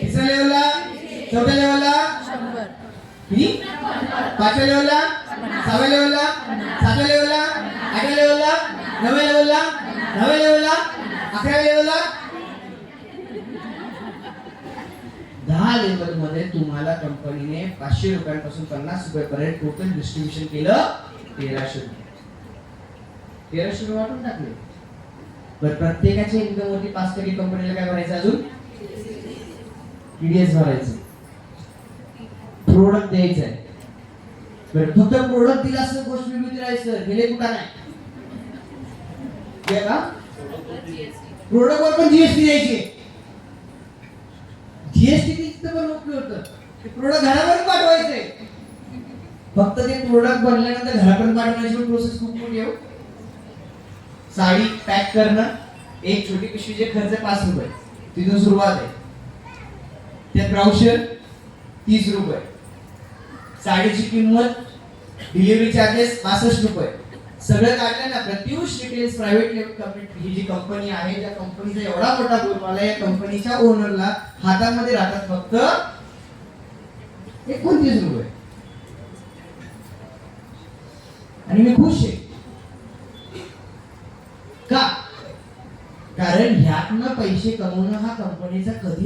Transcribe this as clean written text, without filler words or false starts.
तिसऱ्या लेवलला, चौथ्या लेवलला 100, किती? पाचव्या लेवलला, सहाव्या लेवलला, सातव्या लेवलला, आठव्या लेवलला, नवव्या लेवलला, 10व्या लेवलला, 11व्या लेवलला. 10 लेवल मध्ये तुम्हाला कंपनीने 500 रुपयांपासून 50 रुपयापर्यंत टोटल डिस्ट्रीब्युशन केलं 1300 रुपये. 1300 रुपये वाटून टाकले. पण प्रत्येकाच्या इन्कम वरती 5% कंपनीला काय भरायचं? अजून टीडीएस भरायचं. प्रोडक्ट द्यायचं आहे. बरं फक्त प्रोडक्ट दिला असं गोष्ट निर्मिती राहायचं गेले कुठं नाही. का प्रोडक्ट वर पण जीएसटी द्यायची. जीएसटी तिथं पण उपयोग होतं. ते प्रोडक्ट घरापर्यंत पाठवायचे. फक्त ते प्रोडक्ट बनल्यानंतर घरापर्यंत पाठवण्याची प्रोसेस खूप मोठी आहे. साडी पॅक करणं, एक छोटी पिशवीचे खर्च 5 रुपये, तिथून सुरुवात आहे. त्यात ब्राउचर 30 रुपये, साडीची किंमत, डिलिव्हरी चार्जेस 65 रुपये. सगळं काढलं ना, प्रत्युष रिटेल्स प्रायव्हेट लिमिटेड ही जी कंपनी आहे, त्या कंपनीचा एवढा मोठा बोलबाला या कंपनीच्या ओनरला हातामध्ये राहतात फक्त 29 रुपये. आणि मी खुश आहे. का? कारण ह्यातनं पैसे कमवणं हा कंपनीचा कधी